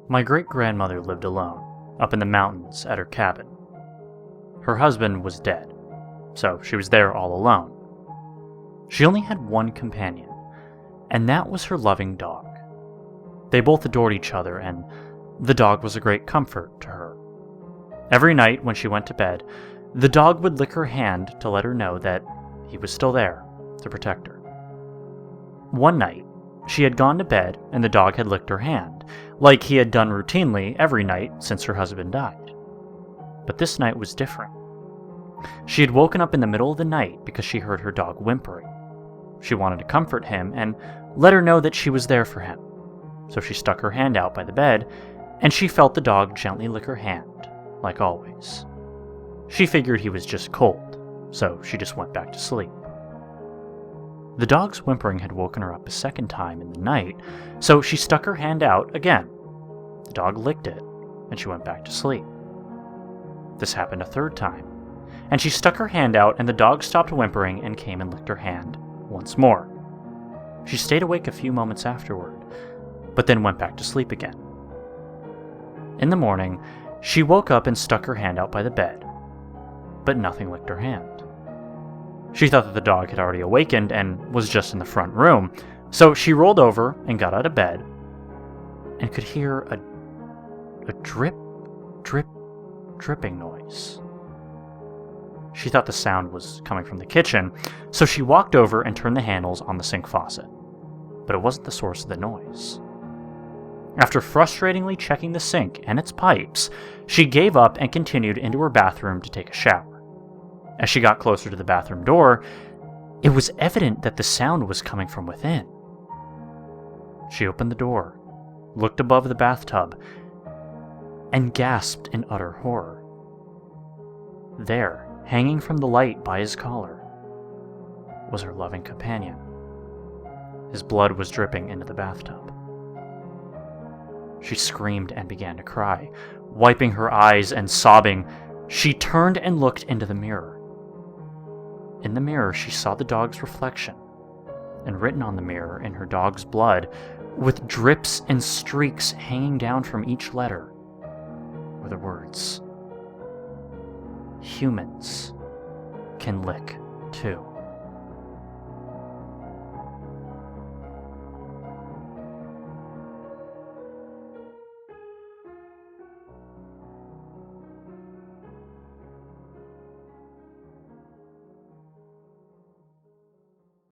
My great-grandmother lived alone, up in the mountains at her cabin. Her husband was dead, so she was there all alone. She only had one companion, and that was her loving dog. They both adored each other, and the dog was a great comfort to her. Every night when she went to bed, the dog would lick her hand to let her know that he was still there to protect her. One night, she had gone to bed and the dog had licked her hand, like he had done routinely every night since her husband died. But this night was different. She had woken up in the middle of the night because she heard her dog whimpering. She wanted to comfort him and let her know that she was there for him. So she stuck her hand out by the bed, and she felt the dog gently lick her hand, like always. She figured he was just cold, so she just went back to sleep. The dog's whimpering had woken her up a second time in the night, so she stuck her hand out again. The dog licked it, and she went back to sleep. This happened a third time, and she stuck her hand out and the dog stopped whimpering and came and licked her hand once more. She stayed awake a few moments afterward, but then went back to sleep again. In the morning, she woke up and stuck her hand out by the bed, but nothing licked her hand. She thought that the dog had already awakened and was just in the front room, so she rolled over and got out of bed and could hear a drip, drip, dripping noise. She thought the sound was coming from the kitchen, so she walked over and turned the handles on the sink faucet, but it wasn't the source of the noise. After frustratingly checking the sink and its pipes, she gave up and continued into her bathroom to take a shower. As she got closer to the bathroom door, it was evident that the sound was coming from within. She opened the door, looked above the bathtub, and gasped in utter horror. There, hanging from the light by his collar, was her loving companion. His blood was dripping into the bathtub. She screamed and began to cry. Wiping her eyes and sobbing, she turned and looked into the mirror. In the mirror, she saw the dog's reflection, and written on the mirror in her dog's blood, with drips and streaks hanging down from each letter, were the words, "Humans can lick too."